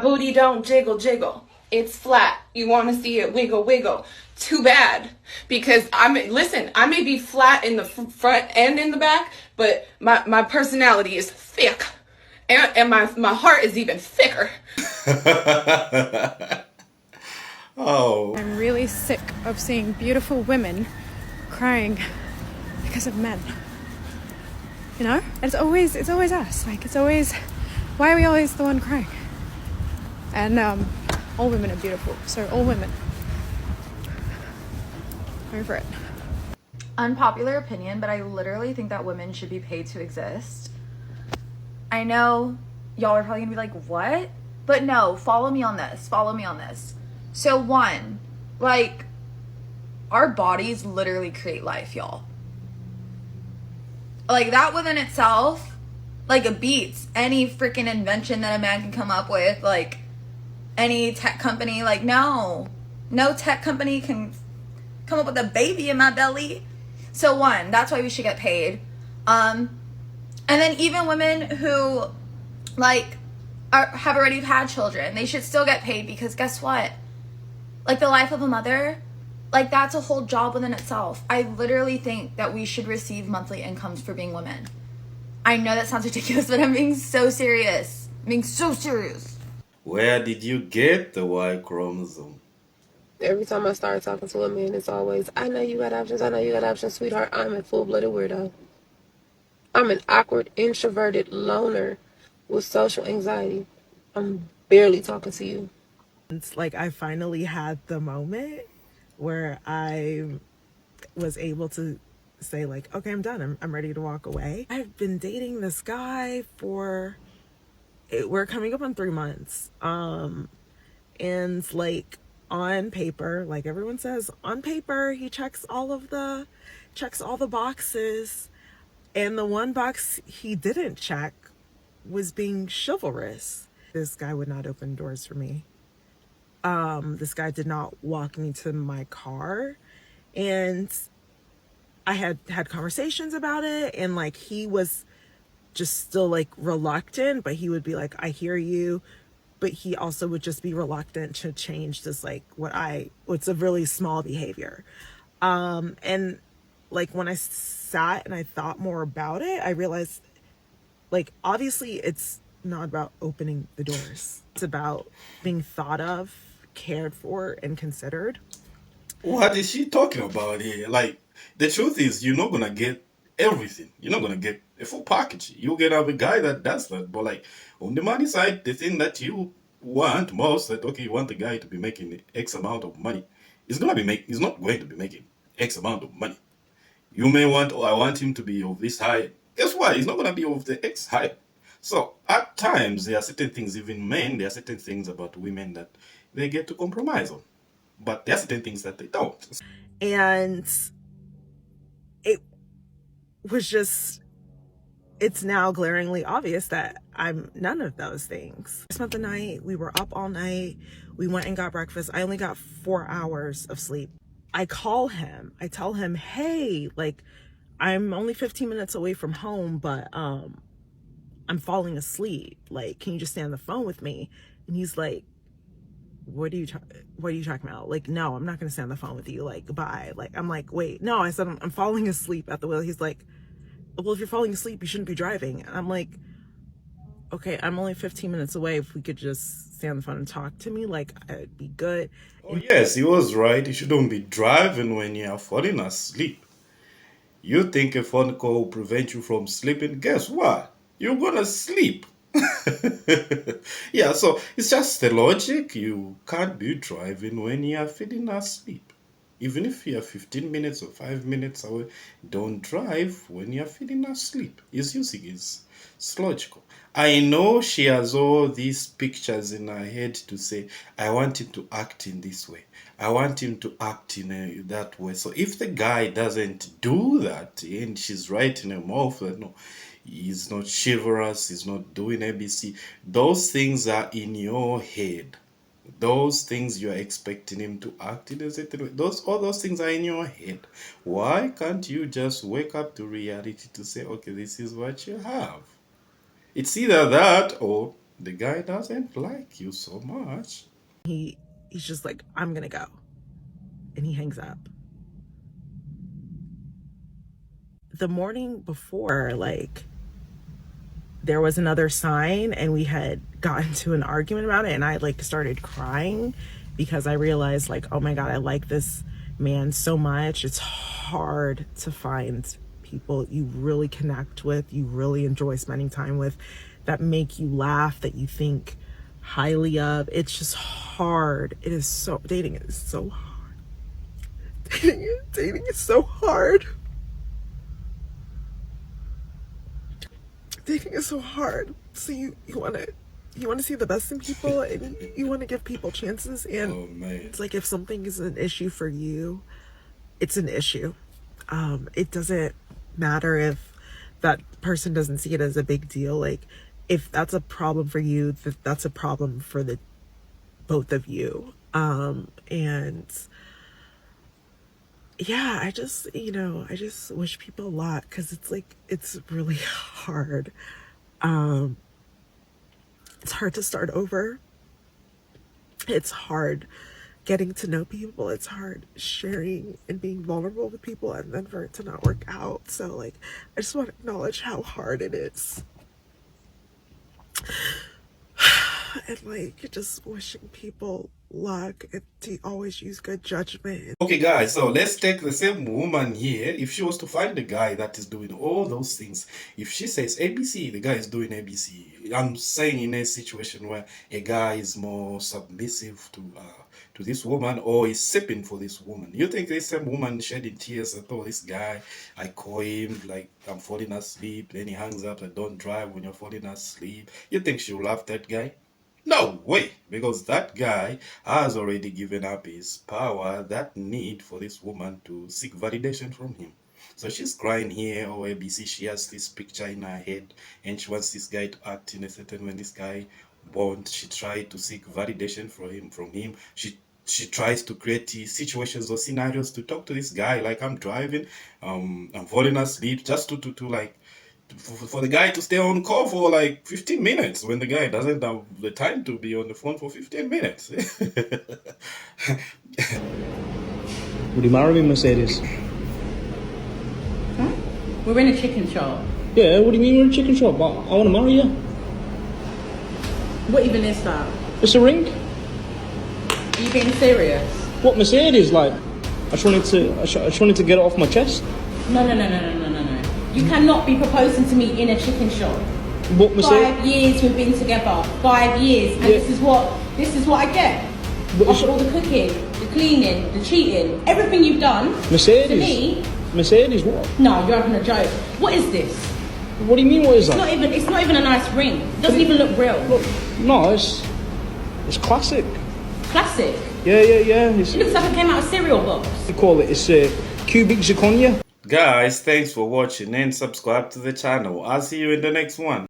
Booty don't jiggle jiggle. It's flat. You want to see it wiggle wiggle. Too bad. Because I may be flat in the front and in the back, but my personality is thick. And my heart is even thicker. Oh. I'm really sick of seeing beautiful women crying because of men. You know? It's always us. Like, it's always, why are we always the one crying? And all women are beautiful. So all women. Over it. Unpopular opinion, but I literally think that women should be paid to exist. I know y'all are probably gonna be like, what? But no, follow me on this. Follow me on this. So one, like, our bodies literally create life, y'all. Like, that within itself, like, it beats any freaking invention that a man can come up with. Like, any tech company, like, no tech company can come up with a baby in my belly. So one, that's why we should get paid. And then even women who, like, have already had children, they should still get paid, because guess what? Like, the life of a mother, like, that's a whole job within itself. I literally think that we should receive monthly incomes for being women. I know that sounds ridiculous, but I'm being so serious. Where did you get the Y chromosome? Every time I start talking to a man, it's always, I know you got options, sweetheart. I'm a full-blooded weirdo. I'm an awkward, introverted loner with social anxiety. I'm barely talking to you. It's like I finally had the moment where I was able to say, like, okay, I'm done. I'm ready to walk away. I've been dating this guy we're coming up on 3 months. And like, on paper, like everyone says, on paper, he checks all the boxes. And the one box he didn't check was being chivalrous. This guy would not open doors for me. This guy did not walk me to my car. And I had conversations about it, and like, he was just still like reluctant, but he would be like, I hear you. But he also would just be reluctant to change this, like, what's a really small behavior. And like, when I sat and I thought more about it, I realized, like, obviously it's not about opening the doors. It's about being thought of, cared for, and considered. What is she talking about here? Like, the truth is, you're not gonna get everything. You're not gonna get a full package. You're gonna have a guy that does that. But like, on the money side, the thing that you want most, that okay, you want a guy to be making X amount of money. He's not going to be making X amount of money. You may want, oh, I want him to be of this height. Guess what? He's not gonna be of the X height. So at times there are certain things, even men, there are certain things about women that they get to compromise on. But there are certain things that they don't. And it was just, it's now glaringly obvious that I'm none of those things. I spent the night, we were up all night, we went and got breakfast. I only got 4 hours of sleep. I call him, I tell him, hey, like, I'm only 15 minutes away from home, but I'm falling asleep. Like, can you just stay on the phone with me? And he's like, what are you talking about? Like, no, I'm not gonna stay on the phone with you. Like, bye. Like, I'm like, wait, no, I said I'm falling asleep at the wheel. He's like, well, if you're falling asleep, you shouldn't be driving. And I'm like, okay, I'm only 15 minutes away. If we could just stay on the phone and talk to me, like, I'd be good. Oh, yes, he was right. You shouldn't be driving when you're falling asleep. You think a phone call will prevent you from sleeping? Guess what? You're gonna sleep. Yeah, so it's just the logic. You can't be driving when you're feeling asleep. Even if you're 15 minutes or 5 minutes away, don't drive when you're feeling asleep. It's logical. I know she has all these pictures in her head to say, I want him to act in this way. I want him to act in that way. So if the guy doesn't do that, and she's writing him off, that no, he's not chivalrous, he's not doing ABC, those things are in your head. Those things you're expecting him to act in a certain way, all those things are in your head. Why can't you just wake up to reality to say, okay, this is what you have? It's either that or the guy doesn't like you so much. He's just like, I'm gonna go. And he hangs up. The morning before, like, there was another sign and we had gotten into an argument about it, and I like started crying because I realized, like, oh my God, I like this man so much. It's hard to find people you really connect with, you really enjoy spending time with, that make you laugh, that you think highly of. It's just hard. It is so, dating is so hard. Dating is so hard. Dating is so hard. So you want to see the best in people, and you want to give people chances. And Oh man. it's like, if something is an issue for you, it's an issue. It doesn't matter if that person doesn't see it as a big deal. Like, if that's a problem for you, that's a problem for the both of you. And yeah, I just wish people luck, because it's like, it's really hard. It's hard to start over. It's hard getting to know people. It's hard sharing and being vulnerable with people, and then for it to not work out. So like, I just want to acknowledge how hard it is. And like, just wishing people luck, and to always use good judgment. Okay guys, so let's take the same woman here. If she was to find a guy that is doing all those things, if she says ABC, the guy is doing ABC. I'm saying in a situation where a guy is more submissive to this woman, or is sipping for this woman. You think this same woman shedding tears at, oh, this guy, I call him, like, I'm falling asleep, then he hangs up, I don't drive when you're falling asleep. You think she'll love that guy? No way, because that guy has already given up his power, that need for this woman to seek validation from him. So she's crying here, or ABC, she has this picture in her head, and she wants this guy to act in a certain way. This guy won't. She tried to seek validation from him. She tries to create situations or scenarios to talk to this guy, like, I'm driving, I'm falling asleep, just to like, for the guy to stay on call for like 15 minutes when the guy doesn't have the time to be on the phone for 15 minutes. Would you marry me, Mercedes? Huh? We're in a chicken shop. Yeah, what do you mean we're in a chicken shop? I want to marry you. What even is that? It's a ring. Are you being serious? What, Mercedes? Like, I just wanted to get it off my chest. No. You cannot be proposing to me in a chicken shop. What, Mercedes? 5 years we've been together. 5 years, and Yeah. this is what I get. But After all the cooking, the cleaning, the cheating, everything you've done Mercedes. to me. Mercedes, what? No, you're having a joke. What is this? What do you mean? What is that? It's not even a nice ring. It doesn't even look real. Look, no, it's classic. Classic. Yeah. It looks like it came out of cereal box. You call it? It's cubic zirconia. Guys, thanks for watching and subscribe to the channel. I'll see you in the next one.